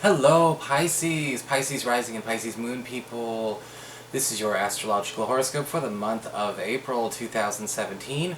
Hello Pisces! Pisces rising and Pisces moon people. This is your astrological horoscope for the month of April 2017.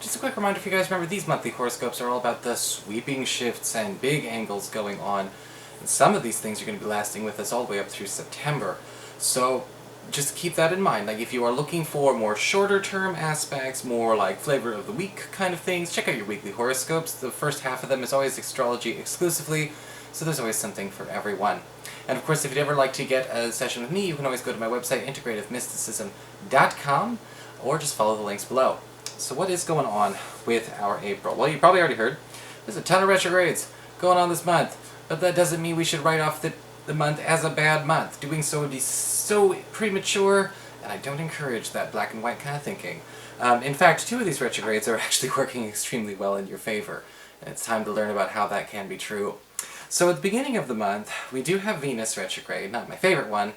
Just a quick reminder if you guys remember, these monthly horoscopes are all about the sweeping shifts and big angles going on. And some of these things are going to be lasting with us all the way up through September. So just keep that in mind. Like if you are looking for more shorter term aspects, more like flavor of the week kind of things, check out your weekly horoscopes. The first half of them is always astrology exclusively, so there's always something for everyone. And of course, if you'd ever like to get a session with me, you can always go to my website, integrativemysticism.com, or just follow the links below. So what is going on with our April? Well, you probably already heard, there's a ton of retrogrades going on this month, but that doesn't mean we should write off the month as a bad month. Doing so would be so premature, and I don't encourage that black and white kind of thinking. In fact, 2 of these retrogrades are actually working extremely well in your favor, and it's time to learn about how that can be true. So at the beginning of the month, we do have Venus retrograde, not my favorite one,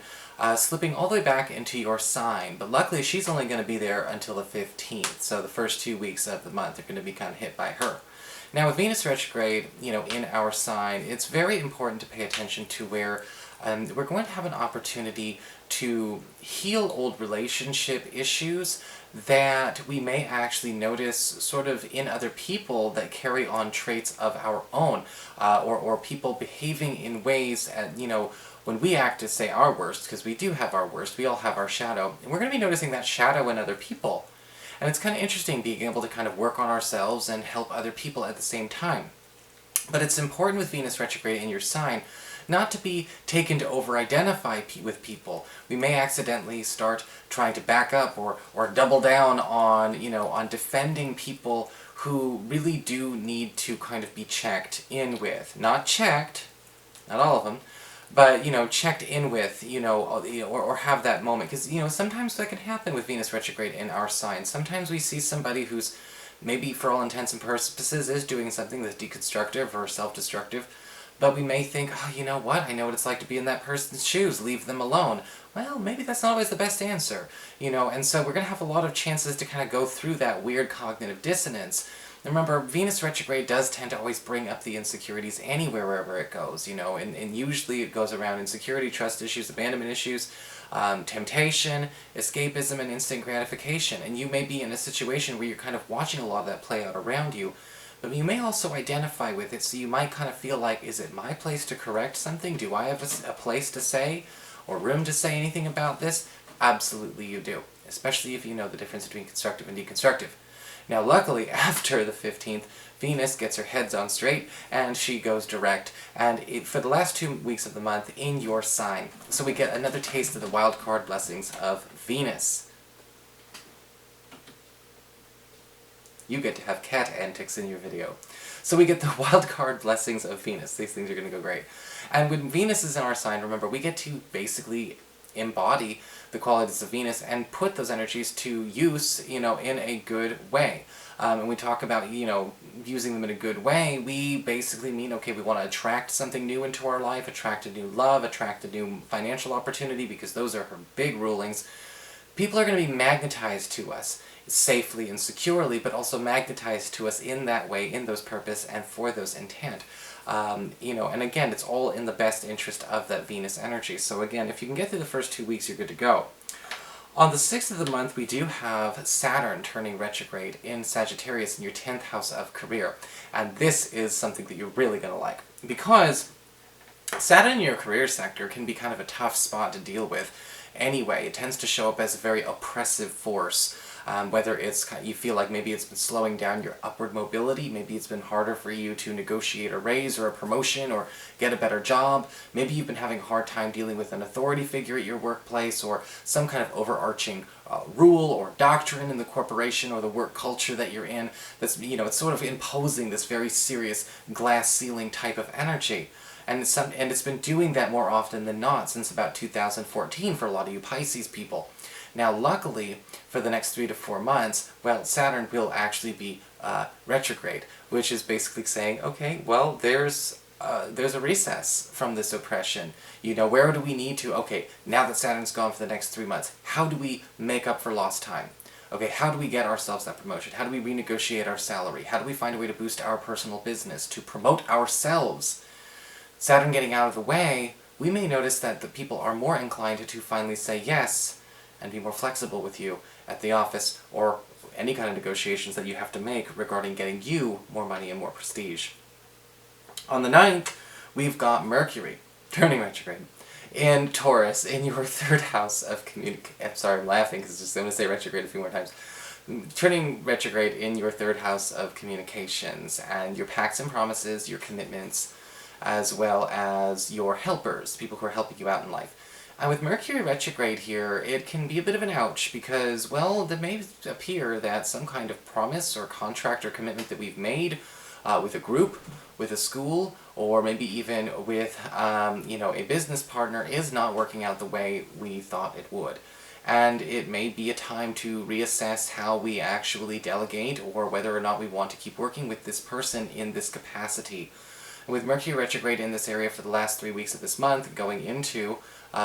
slipping all the way back into your sign, but luckily she's only going to be there until the 15th, so the first 2 weeks of the month are going to be kind of hit by her. Now with Venus retrograde, in our sign, it's very important to pay attention to where we're going to have an opportunity to heal old relationship issues that we may actually notice sort of in other people that carry on traits of our own, or people behaving in ways, when we act as, say, our worst, because we do have our worst, we all have our shadow, and we're going to be noticing that shadow in other people. And it's kind of interesting being able to kind of work on ourselves and help other people at the same time. But it's important with Venus retrograde in your sign not to be taken to over-identify with people. We may accidentally start trying to back up or double down on, on defending people who really do need to kind of be checked in with. Not checked, not all of them, but, checked in with, or have that moment. Because, sometimes that can happen with Venus retrograde in our sign. Sometimes we see somebody who's maybe, for all intents and purposes, is doing something that's deconstructive or self-destructive, but we may think, oh, you know what, I know what it's like to be in that person's shoes, leave them alone. Well, maybe that's not always the best answer, and so we're going to have a lot of chances to kind of go through that weird cognitive dissonance. And remember, Venus retrograde does tend to always bring up the insecurities anywhere, wherever it goes, and usually it goes around insecurity, trust issues, abandonment issues, temptation, escapism, and instant gratification. And you may be in a situation where you're kind of watching a lot of that play out around you, but you may also identify with it, so you might kind of feel like, is it my place to correct something? Do I have a place to say, or room to say anything about this? Absolutely you do, especially if you know the difference between constructive and deconstructive. Now luckily, after the 15th, Venus gets her heads on straight, and she goes direct, and for the last 2 weeks of the month in your sign. So we get another taste of the wild card blessings of Venus. You get to have cat antics in your video. So we get the wild card blessings of Venus. These things are going to go great. And when Venus is in our sign, remember, we get to basically embody the qualities of Venus and put those energies to use, in a good way. And we talk about, using them in a good way, we basically mean, okay, we want to attract something new into our life, attract a new love, attract a new financial opportunity, because those are her big rulings. People are going to be magnetized to us safely and securely, but also magnetized to us in that way, in those purpose and for those intent. And again, it's all in the best interest of that Venus energy. So again, if you can get through the first 2 weeks, you're good to go. On the 6th of the month, we do have Saturn turning retrograde in Sagittarius in your 10th house of career. And this is something that you're really going to like, because Saturn in your career sector can be kind of a tough spot to deal with anyway. It tends to show up as a very oppressive force. Whether it's, you feel like maybe it's been slowing down your upward mobility, maybe it's been harder for you to negotiate a raise or a promotion or get a better job, maybe you've been having a hard time dealing with an authority figure at your workplace, or some kind of overarching rule or doctrine in the corporation or the work culture that you're in that's, it's sort of imposing this very serious glass ceiling type of energy. And it's been doing that more often than not since about 2014 for a lot of you Pisces people. Now luckily, for the next 3 to 4 months, well, Saturn will actually be retrograde, which is basically saying, okay, well, there's a recess from this oppression. Where do we need to, okay, now that Saturn's gone for the next 3 months, how do we make up for lost time? Okay, how do we get ourselves that promotion? How do we renegotiate our salary? How do we find a way to boost our personal business, to promote ourselves? Saturn getting out of the way, we may notice that the people are more inclined to finally say yes and be more flexible with you at the office or any kind of negotiations that you have to make regarding getting you more money and more prestige. On the 9th, we've got Mercury turning retrograde in Taurus in your third house of I'm sorry, I'm laughing because I'm going to say retrograde a few more times. Turning retrograde in your third house of communications and your pacts and promises, your commitments, as well as your helpers, people who are helping you out in life. And with Mercury retrograde here, it can be a bit of an ouch because, well, there may appear that some kind of promise or contract or commitment that we've made with a group, with a school, or maybe even with a business partner is not working out the way we thought it would. And it may be a time to reassess how we actually delegate or whether or not we want to keep working with this person in this capacity. And with Mercury retrograde in this area for the last 3 weeks of this month, going into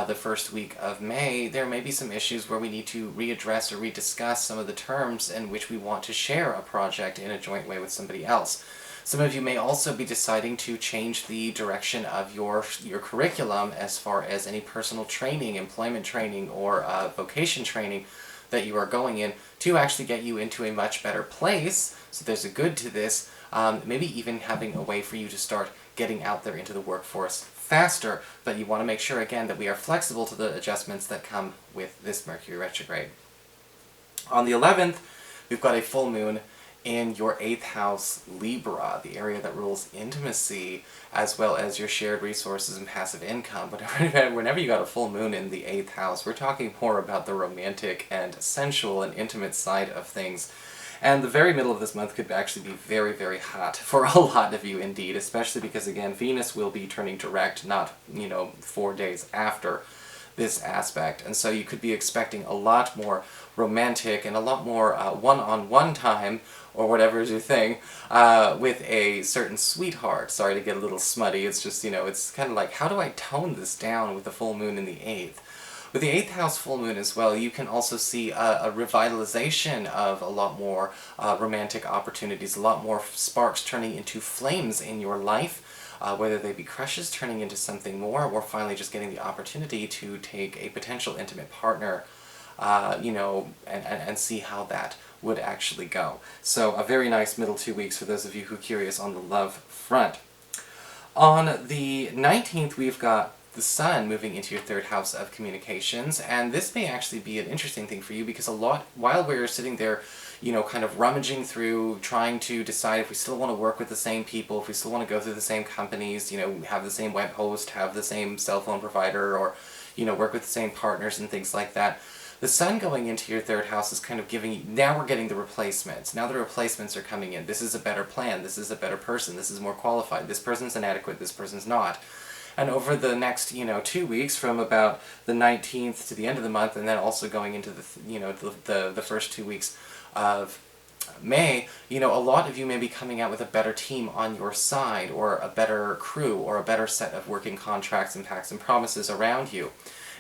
the first week of May, there may be some issues where we need to readdress or rediscuss some of the terms in which we want to share a project in a joint way with somebody else. Some of you may also be deciding to change the direction of your curriculum as far as any personal training, employment training, or vocation training that you are going in to actually get you into a much better place. So there's a good to this. Maybe even having a way for you to start getting out there into the workforce faster, but you want to make sure again that we are flexible to the adjustments that come with this Mercury retrograde. On the 11th, we've got a full moon in your 8th house, Libra, the area that rules intimacy, as well as your shared resources and passive income. But whenever you got a full moon in the 8th house, we're talking more about the romantic and sensual and intimate side of things. And the very middle of this month could actually be very, very hot for a lot of you indeed, especially because, again, Venus will be turning direct not, 4 days after this aspect. And so you could be expecting a lot more romantic and a lot more one-on-one time, or whatever is your thing, with a certain sweetheart. Sorry to get a little smutty, it's just, it's kind of like, how do I tone this down with the full moon in the 8th? With the 8th house full moon as well, you can also see a revitalization of a lot more romantic opportunities, a lot more sparks turning into flames in your life, whether they be crushes turning into something more, or finally just getting the opportunity to take a potential intimate partner, and see how that would actually go. So a very nice middle 2 weeks for those of you who are curious on the love front. On the 19th, we've got the Sun moving into your third house of communications, and this may actually be an interesting thing for you because while we're sitting there, kind of rummaging through, trying to decide if we still want to work with the same people, if we still want to go through the same companies, have the same web host, have the same cell phone provider, or, work with the same partners and things like that. The Sun going into your third house is kind of giving you, now we're getting the replacements. Now the replacements are coming in. This is a better plan. This is a better person. This is more qualified. This person's inadequate. This person's not. And over the next, 2 weeks, from about the 19th to the end of the month, and then also going into the first 2 weeks of May, a lot of you may be coming out with a better team on your side, or a better crew, or a better set of working contracts and pacts and promises around you.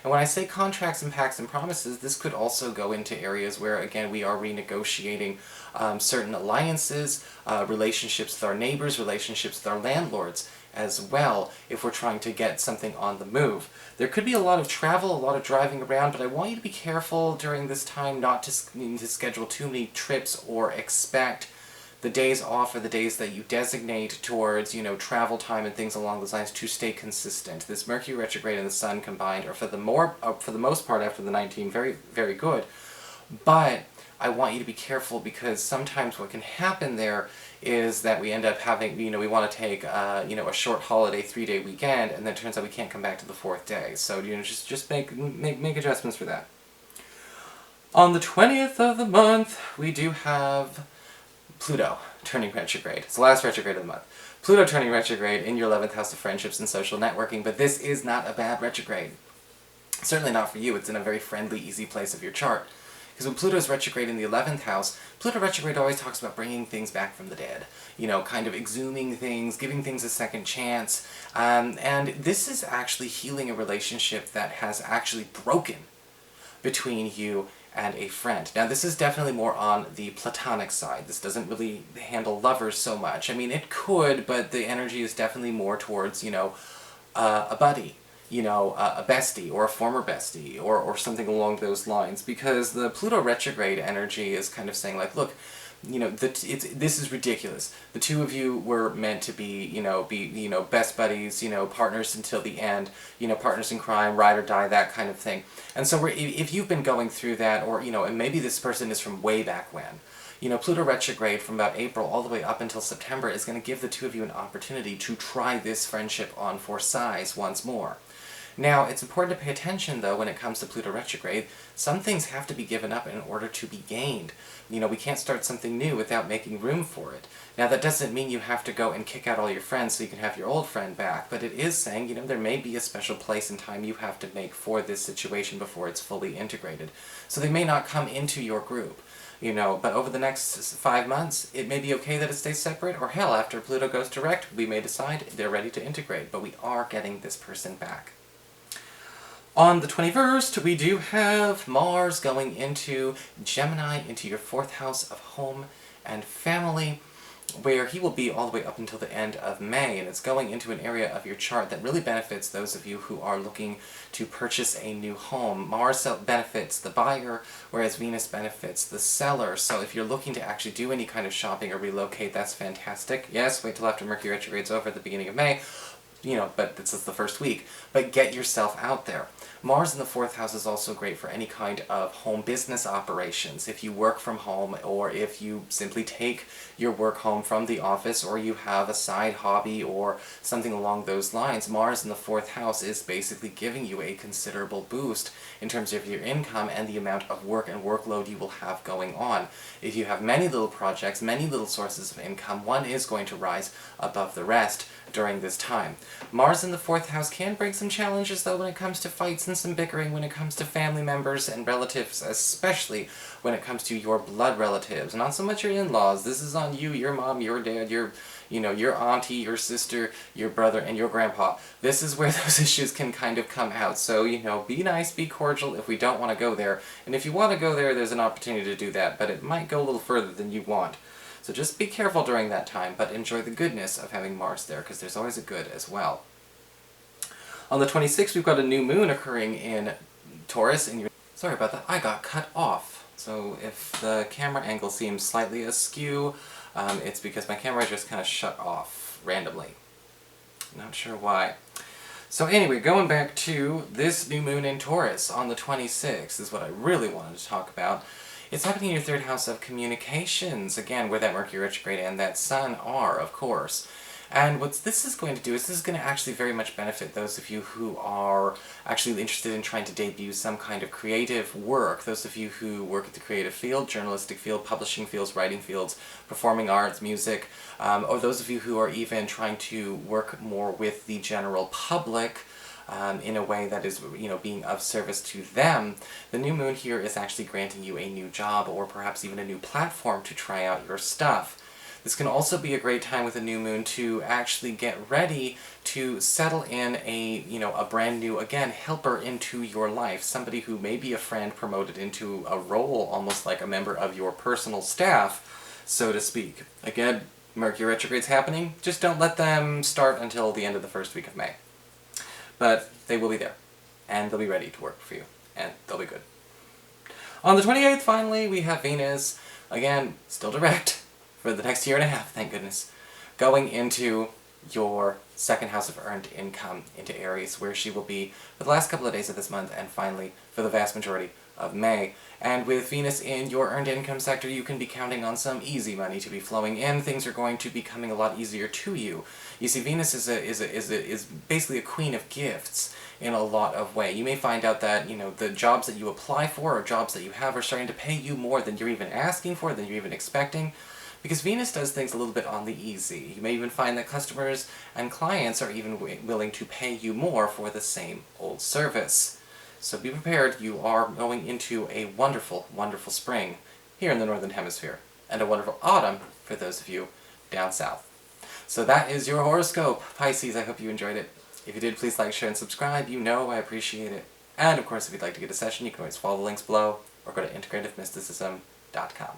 And when I say contracts and pacts and promises, this could also go into areas where, again, we are renegotiating certain alliances, relationships with our neighbors, relationships with our landlords as well, if we're trying to get something on the move. There could be a lot of travel, a lot of driving around, but I want you to be careful during this time not to schedule too many trips or expect the days off or the days that you designate towards, travel time and things along those lines to stay consistent. This Mercury retrograde and the Sun combined are for the most part after the 19th very, very good. But I want you to be careful because sometimes what can happen there is that we end up having, we want to take, a short holiday 3-day weekend, and then it turns out we can't come back to the 4th day. So, just make adjustments for that. On the 20th of the month, we do have Pluto turning retrograde. It's the last retrograde of the month. Pluto turning retrograde in your 11th house of friendships and social networking, but this is not a bad retrograde. Certainly not for you. It's in a very friendly, easy place of your chart. Because when Pluto's retrograde in the 11th house, Pluto retrograde always talks about bringing things back from the dead. Kind of exhuming things, giving things a second chance. And this is actually healing a relationship that has actually broken between you and a friend. Now, this is definitely more on the platonic side. This doesn't really handle lovers so much. I mean, it could, but the energy is definitely more towards, a buddy, a bestie or a former bestie or something along those lines, because the Pluto retrograde energy is kind of saying like, look, this is ridiculous. The two of you were meant to be, best buddies, partners until the end, partners in crime, ride or die, that kind of thing. And so if you've been going through that, or, and maybe this person is from way back when, Pluto retrograde from about April all the way up until September is going to give the two of you an opportunity to try this friendship on for size once more. Now, it's important to pay attention, though, when it comes to Pluto retrograde. Some things have to be given up in order to be gained. We can't start something new without making room for it. Now, that doesn't mean you have to go and kick out all your friends so you can have your old friend back, but it is saying, there may be a special place and time you have to make for this situation before it's fully integrated. So they may not come into your group. But over the next 5 months, it may be okay that it stays separate, or hell, after Pluto goes direct, we may decide they're ready to integrate, but we are getting this person back. On the 21st, we do have Mars going into Gemini, into your 4th house of home and family, where he will be all the way up until the end of May, and it's going into an area of your chart that really benefits those of you who are looking to purchase a new home. Mars benefits the buyer, whereas Venus benefits the seller. So if you're looking to actually do any kind of shopping or relocate, that's fantastic. Yes, wait till after Mercury retrograde's over at the beginning of May, but this is the first week. But get yourself out there. Mars in the 4th house is also great for any kind of home business operations. If you work from home, or if you simply take your work home from the office, or you have a side hobby or something along those lines, Mars in the 4th house is basically giving you a considerable boost in terms of your income and the amount of work and workload you will have going on. If you have many little projects, many little sources of income, one is going to rise above the rest during this time. Mars in the 4th house can bring some challenges, though, when it comes to fights and some bickering, when it comes to family members and relatives, especially when it comes to your blood relatives. Not so much your in-laws. This is on you, your mom, your dad, your auntie, your sister, your brother, and your grandpa. This is where those issues can kind of come out. So, be nice, be cordial if we don't want to go there. And if you want to go there, there's an opportunity to do that, but it might go a little further than you want. So just be careful during that time, but enjoy the goodness of having Mars there, because there's always a good as well. On the 26th, we've got a new moon occurring in Taurus. Sorry about that, I got cut off. So if the camera angle seems slightly askew, it's because my camera just kind of shut off randomly. Not sure why. So anyway, going back to this new moon in Taurus on the 26th is what I really wanted to talk about. It's happening in your 3rd house of communications, again, where that Mercury retrograde and that Sun are, of course. And what this is going to do is this is going to actually very much benefit those of you who are actually interested in trying to debut some kind of creative work, those of you who work at the creative field, journalistic field, publishing fields, writing fields, performing arts, music, or those of you who are even trying to work more with the general public, in a way that is, being of service to them. The new moon here is actually granting you a new job, or perhaps even a new platform to try out your stuff. This can also be a great time with a new moon to actually get ready to settle in a brand new, again, helper into your life. Somebody who may be a friend promoted into a role, almost like a member of your personal staff, so to speak. Again, Mercury retrograde's happening. Just don't let them start until the end of the first week of May. But they will be there, and they'll be ready to work for you, and they'll be good. On the 28th, finally, we have Venus, again, still direct, for the next year and a half, thank goodness, going into your 2nd house of earned income, into Aries, where she will be for the last couple of days of this month, and finally, for the vast majority of May. And with Venus in your earned income sector, you can be counting on some easy money to be flowing in. Things are going to be coming a lot easier to you. You see, Venus is basically a queen of gifts in a lot of ways. You may find out that, the jobs that you apply for or jobs that you have are starting to pay you more than you're even asking for, than you're even expecting. Because Venus does things a little bit on the easy. You may even find that customers and clients are even willing to pay you more for the same old service. So be prepared, you are going into a wonderful, wonderful spring here in the Northern Hemisphere, and a wonderful autumn for those of you down south. So that is your horoscope, Pisces. I hope you enjoyed it. If you did, please like, share, and subscribe. I appreciate it. And of course, if you'd like to get a session, you can always follow the links below, or go to integrativemysticism.com.